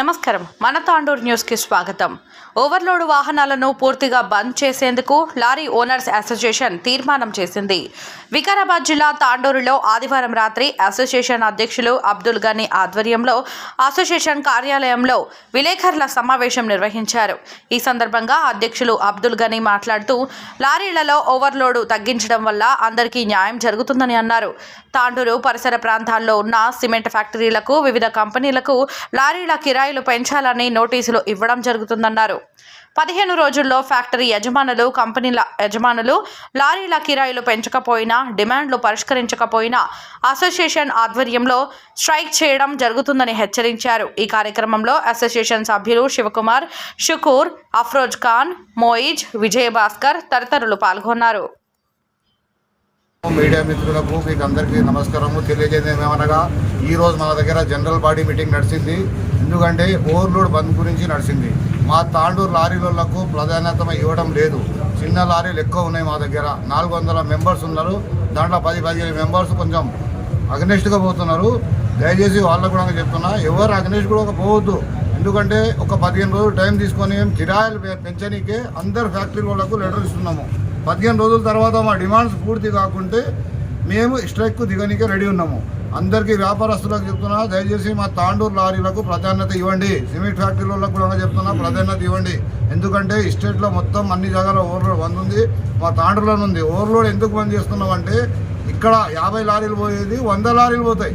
నమస్కారం మన తాండూరు న్యూస్ కి స్వాగతం. ఓవర్లోడ్ వాహనాలను పూర్తిగా బంద్ చేసేందుకు లారీ ఓనర్స్ అసోసియేషన్ తీర్మానం చేసింది. వికారాబాద్ జిల్లా తాండూరులో ఆదివారం రాత్రి అసోసియేషన్ అధ్యక్షులు అబ్దుల్ గనీ ఆధ్వర్యంలో అసోసియేషన్ కార్యాలయంలో విలేకరుల సమావేశం నిర్వహించారు. ఈ సందర్భంగా అధ్యక్షులు అబ్దుల్ గనీ మాట్లాడుతూ లారీలలో ఓవర్లోడ్ తగ్గించడం వల్ల అందరికీ న్యాయం జరుగుతుందని అన్నారు. తాండూరు పరిసర ప్రాంతాల్లో ఉన్న సిమెంట్ ఫ్యాక్టరీలకు వివిధ కంపెనీలకు లారీల కిరాయిలు పెంచాలని నోటీసులు ఇవ్వడం జరుగుతుందన్నారు. 15 రోజుల్లో ఫ్యాక్టరీ యజమానులు, కంపెనీల యజమానులు లారీల కిరాయిలు పెంచకపోయినా, డిమాండ్లు పరిష్కరించకపోయినా అసోసియేషన్ ఆధ్వర్యంలో స్ట్రైక్ చేయడం జరుగుతుందని హెచ్చరించారు. ఈ కార్యక్రమంలో అసోసియేషన్ సభ్యులు శివకుమార్, షుకూర్, అఫ్రోజ్ ఖాన్, మోయిజ్, విజయభాస్కర్ తదితరులు పాల్గొన్నారు. మీడియా మిత్రులకు మీకు అందరికీ నమస్కారము. తెలియజేయడం ఏమనగా ఈరోజు మన దగ్గర జనరల్ బాడీ మీటింగ్ నడిచింది. ఎందుకంటే ఓవర్లోడ్ బంద్ గురించి నడిచింది. మా తాండూరు లారీలకు ప్రాధాన్యత ఇవ్వడం లేదు. చిన్న లారీలు ఎక్కువ ఉన్నాయి. మా దగ్గర 400 మెంబర్స్ ఉన్నారు. దాంట్లో 10-15 మెంబర్స్ కొంచెం అగ్నెస్ట్గా పోతున్నారు. దయచేసి వాళ్ళకు కూడా చెప్తున్నా, ఎవరు అగ్నెస్ట్ కూడా పోవద్దు. ఎందుకంటే ఒక 15 రోజులు టైం తీసుకొని కిరాయిలు పెంచనీకే అందరు ఫ్యాక్టరీ వాళ్ళకు లెటర్ ఇస్తున్నాము. 15 రోజుల తర్వాత మా డిమాండ్స్ పూర్తి కాకుంటే మేము స్ట్రైక్ దిగనికే రెడీ ఉన్నాము. అందరికీ వ్యాపారస్తులకు చెప్తున్నా, దయచేసి మా తాండూరు లారీలకు ప్రాధాన్యత ఇవ్వండి. సిమెంట్ ఫ్యాక్టరీ వాళ్ళకు కూడా చెప్తున్నా, ప్రాధాన్యత ఇవ్వండి. ఎందుకంటే స్టేట్లో మొత్తం అన్ని జాగాలో ఓవర్లోడ్ బంద్ ఉంది. మా తాండూరులో ఉంది. ఓవర్లోడ్ ఎందుకు బంద్ చేస్తున్నాం అంటే ఇక్కడ 50 లారీలు పోయేది 100 లారీలు పోతాయి.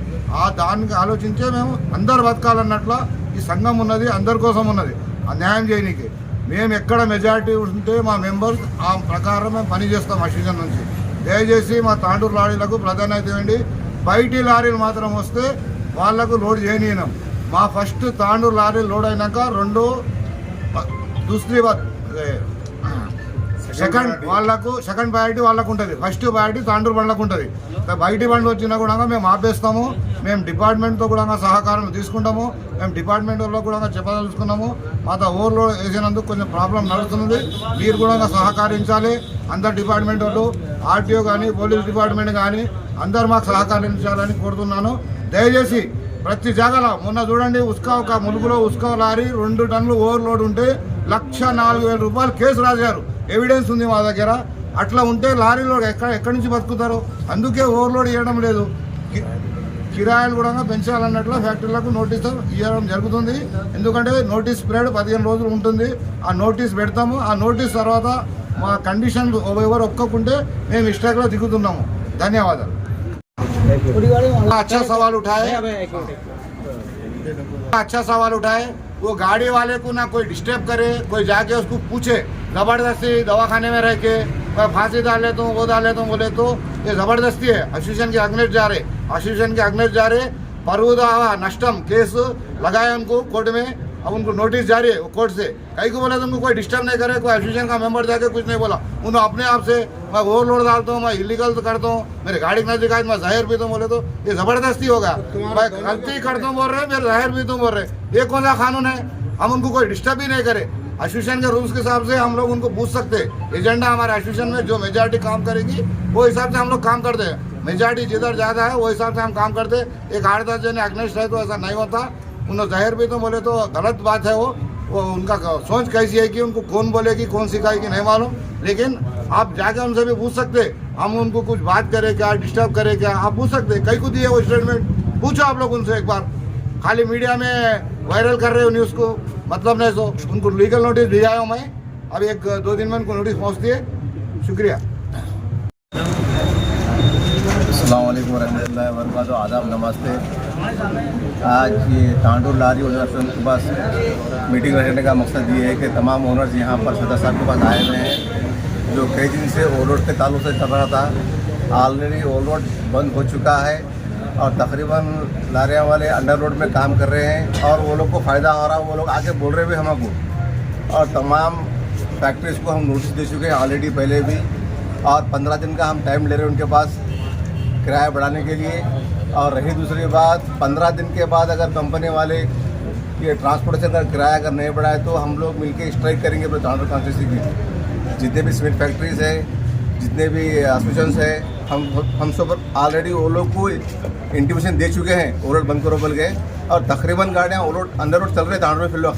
దానికి ఆలోచించే మేము అందరు బతకాలన్నట్ల ఈ సంఘం ఉన్నది, అందరి కోసం ఉన్నది. ఆ న్యాయం చేయనీకి మేము ఎక్కడ మెజారిటీ ఉంటే మా మెంబర్స్ ఆ ప్రకారం మేము పనిచేస్తాం అసోసియేషన్ నుంచి. దయచేసి మా తాండూరు లారీలకు ప్రాధాన్యత ఇవ్వండి. బయటి లారీలు మాత్రం వస్తే వాళ్లకు లోడ్ చేయనీయం. మా ఫస్ట్ తాండూరు లారీలు లోడ్ అయినాక సెకండ్ ప్రయారిటీ వాళ్ళకు ఉంటుంది. ఫస్ట్ ప్రయారిటీ తాండూరు బండ్లకు ఉంటుంది. బయటి బండి వచ్చినా కూడా మేము ఆపేస్తాము. మేము డిపార్ట్మెంట్తో కూడా సహకారం తీసుకుంటాము. మేము డిపార్ట్మెంట్ వాళ్ళకు కూడా చెప్పదలుచుకున్నాము. మాతో ఓవర్లోడ్ వేసినందుకు కొంచెం ప్రాబ్లం నడుస్తుంది. మీరు కూడా సహకరించాలి. అందరు డిపార్ట్మెంట్ వాళ్ళు, ఆర్టీఓ కానీ, పోలీస్ డిపార్ట్మెంట్ కానీ అందరు మాకు సహకరించాలని కోరుతున్నాను. దయచేసి ప్రతి జాగాలో మొన్న చూడండి, ఒక ములుగులో లారీ 2 టన్నులు ఓవర్లోడ్ ఉంటే 1,04,000 రూపాయలు కేసు రాశారు. ఎవిడెన్స్ ఉంది మా దగ్గర. అట్లా ఉంటే లారీలో ఎక్కడి నుంచి బతుకుతారు? అందుకే ఓవర్లోడ్ ఇవ్వడం లేదు. కిరాయిలు కూడా పెంచాలన్నట్లు ఫ్యాక్టరీలకు నోటీసు ఇవ్వడం జరుగుతుంది. ఎందుకంటే నోటీస్ పీరియడ్ 15 రోజులు ఉంటుంది. ఆ నోటీస్ పెడతాము. ఆ నోటీస్ తర్వాత మా కండిషన్ ఎవరు ఒప్పుకుంటే మేము స్ట్రైక్లో దిగుతున్నాము. ధన్యవాదాలు. अच्छा सवाल उठाए वो गाड़ी वाले को ना कोई डिस्टर्ब करे, कोई जाके उसको पूछे. ज़बरदस्ती दवाखाने में रह के फांसी डाल लेता हूँ, वो डाल लेता हूँ बोले तो ये ज़बरदस्ती है. एसोसिएशन के अगेंस्ट जा रहे परूदा नष्टम केस लगाए उनको कोर्ट में. अब उनको नोटिस जारी है कोर्ट से. कहीं को बोला तो उनको कोई डिस्टर्ब नहीं करे. कोई एसोसिएशन का मेंबर जाके कुछ नहीं बोला. उन्होंने अपने आप से मैं ओवरलोड डालता हूँ, मैं इलीगल करता हूँ, मेरे गाड़ी के नजदीक मैं जहर पीता हूँ बोले तो ये जबरदस्ती होगा. मैं गलती करता हूँ बोल रहे, मेरे जहर पीता हूँ बोल रहे. ये कौन सा कानून है? हम उनको कोई डिस्टर्ब ही नहीं करे. एसोसिएशन के रूल्स के हिसाब से हम लोग उनको पूछ सकते. एजेंडा हमारे एसोसिएशन में जो मेजॉरिटी काम करेगी वो हिसाब से हम लोग काम करते हैं. मेजॉरिटी जिधर ज़्यादा है वो हिसाब से हम काम करते. एक 8-10 जन अगेंस्ट है तो ऐसा नहीं होता. उन्होंने जहर भी तो बोले तो गलत बात है. वो उनका सोच कैसी है कि उनको कौन बोलेगी, कौन सिखाएगी नहीं मालूम. लेकिन आप जाके उनसे भी पूछ सकते. हम उनको कुछ बात करें क्या, डिस्टर्ब करें क्या, आप पूछ सकते. कहीं को दिए वो स्टेटमेंट पूछो आप लोग उनसे एक बार. खाली मीडिया में वायरल कर रहे हो न्यूज़ को, मतलब नहीं. सो उनको लीगल नोटिस दिया है मैं. अभी 1-2 दिन में उनको नोटिस पहुँचती है. शुक्रिया. अस्सलाम वालेकुम रहमतुल्लाहि व बरकातहू. आदाब, नमस्ते. आज ये तांडूर लारी ओनर्स के पास मीटिंग रखने का मकसद ये है कि तमाम ओनर्स यहाँ पर सदर साहब के पास आए हुए हैं. जो कई दिन से ओवरलोड के ताल्लुक से चल रहा था, ऑलरेडी ओवरलोड बंद हो चुका है और तकरीबन लारियाँ वाले अंडर रोड में काम कर रहे हैं और वो लोग को फ़ायदा हो रहा है. वो लोग आके बोल रहे भी हमको. और तमाम फैक्ट्रीज़ को हम नोटिस दे चुके हैं ऑलरेडी पहले भी. और 15 दिन का हम टाइम ले रहे हैं उनके पास किराया बढ़ाने के लिए. और रही दूसरी बात, 15 दिन के बाद अगर कंपनी वाले ये ट्रांसपोर्टेशन का किराया अगर नहीं बढ़ाए तो हम लोग मिलकर स्ट्राइक करेंगे अपने तांडूर कॉन्स्टिट्यूंसी की. जितने भी सीमेंट फैक्ट्रीज़ है, जितने भी एसोसिएशंस है, हम सब ऑलरेडी वो लोग को इंटीमेशन दे चुके हैं, वो रोड बंद करो बोल गए, और तकरीबन गाड़ियाँ वो रोड अंदर रोड चल रहे तांडूर में फिर लोग,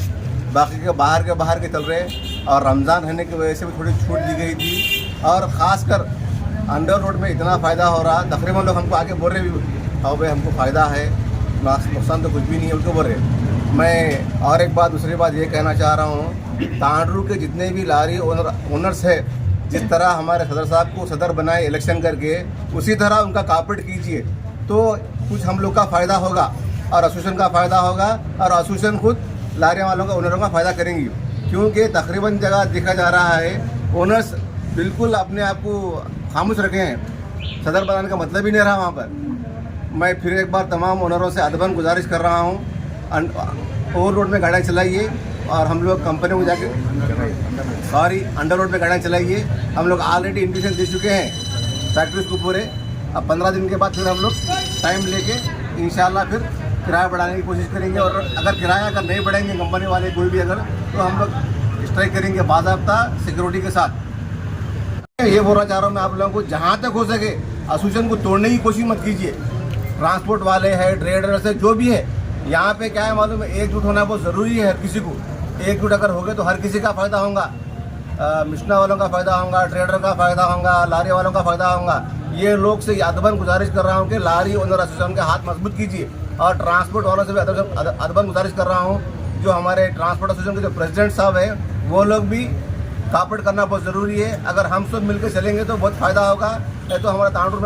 बाकी के बाहर के चल रहे। और रमज़ान रहने की वजह से भी थोड़ी छूट दी गई थी, और ख़ासकर अंडर रोड में इतना फ़ायदा हो रहा, तकरीबन लोग हमको आके बोल रहे भी, हाँ भाई हमको फ़ायदा है, नुकसान तो कुछ भी नहीं है उनको बोल रहे। मैं और एक बात दूसरी बात ये कहना चाह रहा हूँ, तांडूर के जितने भी लारी ओनर्स है, जिस तरह हमारे सदर साहब को सदर बनाए इलेक्शन करके, उसी तरह उनका कॉपरेट कीजिए तो कुछ हम लोग का फ़ायदा होगा और एसोसिएशन का फ़ायदा होगा, और एसोसिएशन खुद लारी वालों का ओनरों का फ़ायदा करेंगी। क्योंकि तकरीबन जगह देखा जा रहा है ओनर्स बिल्कुल अपने आप को खामोश रखे हैं, सदर बनाने का मतलब ही नहीं रहा वहाँ पर। मैं फिर एक बार तमाम ओनरों से अदबन गुजारिश कर रहा हूँ, ओवर रोड में गाड़ियाँ चलाइए, और हम लोग कंपनी को जाके अंडर रोड में गाड़ियाँ चलाइए। हम लोग ऑलरेडी इंडिकेशन दे चुके हैं फैक्ट्रीज को पूरे। अब 15 दिन के बाद फिर हम लोग टाइम लेके इंशाल्लाह फिर किराया बढ़ाने की कोशिश करेंगे, और अगर किराया नहीं बढ़ाएंगे कंपनी वाले कोई भी अगर, तो हम लोग स्ट्राइक करेंगे बाज़ाब्ता सिक्योरिटी के साथ। ये बोलना चाह रहा हूँ मैं आप लोगों को, जहाँ तक हो सके एसोसिएशन को तोड़ने की कोशिश मत कीजिए। ट्रांसपोर्ट वाले हैं, ट्रेडर्स है, जो भी है, यहाँ पे क्या है मालूम है, एकजुट होना बहुत ज़रूरी है। हर किसी को एकजुट अगर हो गए तो हर किसी का फ़ायदा होगा, मिशना वालों का फ़ायदा होगा, ट्रेडर का फ़ायदा होगा, लारी वालों का फ़ायदा होगा। ये लोग से अदबन गुजारिश कर रहा हूँ कि लारी ओनर एसोसिएशन के हाथ मजबूत कीजिए, और ट्रांसपोर्ट वालों से भी अदबन गुजारिश कर रहा हूँ, जो हमारे ट्रांसपोर्ट एसोसिएशन के जो प्रेसिडेंट साहब हैं, वो लोग भी कॉपरेट करना बहुत ज़रूरी है। अगर हम सब मिलकर चलेंगे तो बहुत फ़ायदा होगा, नहीं तो हमारा तांडूर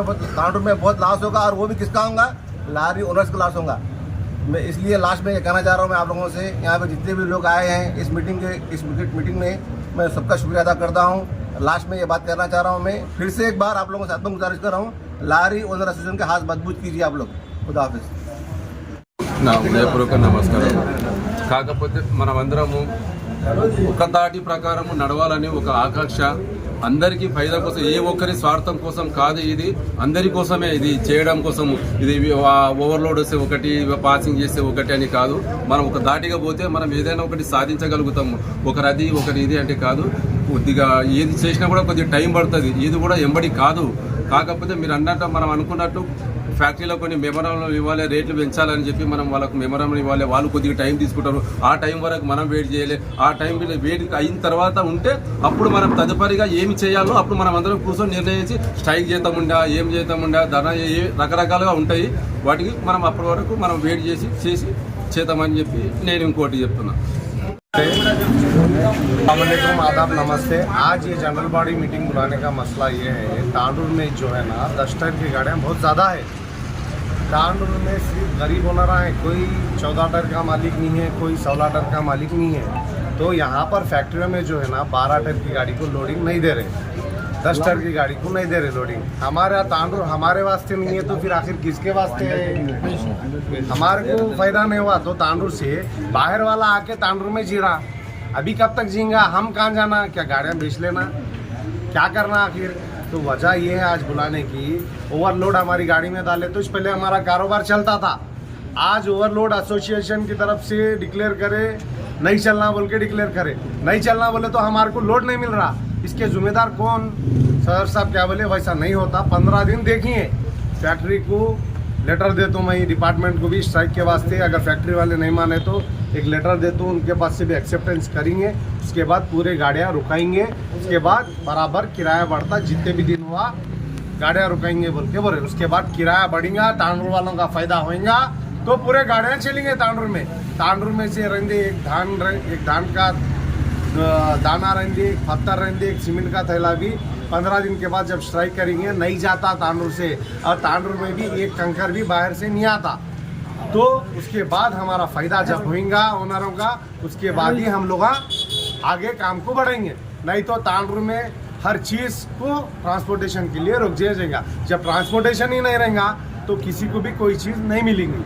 में बहुत लॉस होगा, और वो भी किसका होगा, लारी ओनर्स का लॉस होगा। मैं इसलिए लास्ट में ये कहना चाह रहा हूँ मैं आप लोगों से, यहाँ पे जितने भी लोग आए हैं इस मीटिंग में मैं सबका शुक्रिया अदा करता हूँ। लास्ट में ये बात कहना चाह रहा हूँ, मैं फिर से एक बार आप लोगों से अदबन गुजारिश कर रहा हूँ, लारी ओनर एसोसिएशन के हाथ मजबूत कीजिए आप लोग। खुदा हाफिज़। నా హృదయపూర్వక నమస్కారం. కాకపోతే మనమందరము ఒక తాటి ప్రకారము నడవాలని ఒక ఆకాంక్ష, అందరికీ ఫైదా కోసం, ఏ ఒక్కరి స్వార్థం కోసం కాదు, ఇది అందరి కోసమే ఇది చేయడం కోసం. ఇది ఓవర్లోడ్ వస్తే ఒకటి, పాసింగ్ చేస్తే ఒకటి అని కాదు. మనం ఒక దాటిగా పోతే మనం ఏదైనా ఒకటి సాధించగలుగుతాము. ఒకరు అది ఒకటి ఇది అంటే కాదు, కొద్దిగా ఏది చేసినా కూడా కొద్దిగా టైం పడుతుంది, ఇది కూడా ఎంబడి కాదు. కాకపోతే మీరు అన్నట్టు మనం అనుకున్నట్టు ఫ్యాక్టరీలో కొన్ని మెమోరాంలు ఇవ్వాలి, రేట్లు పెంచాలని చెప్పి మనం వాళ్ళకు మెమోరాంలు ఇవ్వాలి, వాళ్ళు కొద్దిగా టైం తీసుకుంటారు. ఆ టైం వరకు మనం వెయిట్ చేయలే. ఆ టైం వెయిట్ అయిన తర్వాత ఉంటే అప్పుడు మనం తదుపరిగా ఏమి చేయాలో అప్పుడు మనం అందరం కూర్చొని నిర్ణయించి స్ట్రైక్ చేద్దాముండా, ఏం చేద్దాముండా, ధర రకరకాలుగా ఉంటాయి. వాటికి మనం అప్పటి వరకు మనం వెయిట్ చేసి చేద్దామని చెప్పి నేను ఇంకోటి చెప్తున్నా. अस्सलामुअलैकुम, आदाब, नमस्ते। आज ये जनरल बॉडी मीटिंग बुलाने का मसला ये है, तांडूर में जो है ना 10 टन की गाड़ियाँ बहुत ज़्यादा है। तांडूर में सिर्फ गरीब ओनर है, कोई 14 टन का मालिक नहीं है, कोई 16 टन का मालिक नहीं है। तो यहाँ पर फैक्ट्रियों में जो है ना 12 टन की गाड़ी को लोडिंग नहीं दे रहे, 10 टन की गाड़ी को नहीं दे रहे लोडिंग। हमारे यहाँ तांडूर हमारे वास्ते नहीं है, तो फिर आखिर किसके वास्ते है? हमारे को फ़ायदा नहीं हुआ तो तांडूर से बाहर वाला आके तांडूर में जी रहा। अभी कब तक जीएंगा? हम कहाँ जाना? क्या गाड़ियाँ बेच लेना? क्या करना आखिर? तो वजह ये है आज बुलाने की, ओवरलोड हमारी गाड़ी में डाले तो इस पहले हमारा कारोबार चलता था। आज ओवरलोड एसोसिएशन की तरफ से डिक्लेयर करे, नहीं चलना बोल के डिक्लेयर करे, नहीं चलना बोले तो हमारे को लोड नहीं मिल रहा। इसके जिम्मेदार कौन? सर साहब क्या बोले, वैसा नहीं होता। 15 दिन देखिए, फैक्ट्री को लेटर देता हूँ मैं डिपार्टमेंट को भी स्ट्राइक के वास्ते। अगर फैक्ट्री वाले नहीं माने तो एक लेटर देता हूँ, उनके पास से भी एक्सेप्टेंस करेंगे। उसके बाद पूरे गाड़ियाँ रुकाएंगे, उसके बाद बराबर किराया बढ़ता, जितने भी दिन हुआ गाड़ियाँ रुकाएंगे बोल के बोले। उसके बाद किराया बढ़ेगा, तांडूर वालों का फ़ायदा होगा तो पूरे गाड़ियाँ चलेंगे तांडूर में। तांडूर में से रहेंगे एक धान का दाना रहेंगे, एक पत्थर रहेंगे, एक सीमेंट का थैला भी 15 दिन के बाद जब स्ट्राइक करेंगे नहीं जाता तांडूर से, और तांडूर में भी एक कंकर भी बाहर से नहीं आता। तो उसके बाद हमारा फ़ायदा जब होगा ओनरों का, उसके बाद ही हम लोग आगे काम को बढ़ेंगे। नहीं तो तांडूर में हर चीज़ को ट्रांसपोर्टेशन के लिए रुक जाएगा। जब ट्रांसपोर्टेशन ही नहीं रहेगा तो किसी को भी कोई चीज़ नहीं मिलेगी।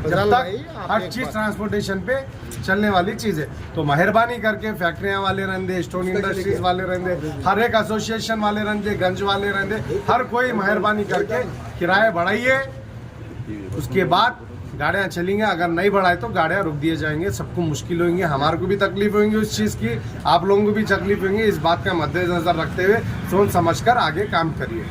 जब तक हर चीज़ ट्रांसपोर्टेशन पे चलने वाली चीज़ है, तो मेहरबानी करके फैक्ट्रियाँ वाले रहेंगे, स्टोन इंडस्ट्रीज वाले रहेंगे, हर एक एसोसिएशन वाले रहेंगे, गंज वाले रहेंगे, हर कोई मेहरबानी करके किराए बढ़ाइए। उसके बाद गाड़ियाँ चलेंगे, अगर नहीं बढ़ाए तो गाड़ियाँ रुक दिए जाएंगे। सबको मुश्किल होंगी, हमारे को भी तकलीफ होंगी उस चीज़ की, आप लोगों को भी तकलीफ होंगी। इस बात का मद्देनजर रखते हुए सोच समझकर आगे काम करिए।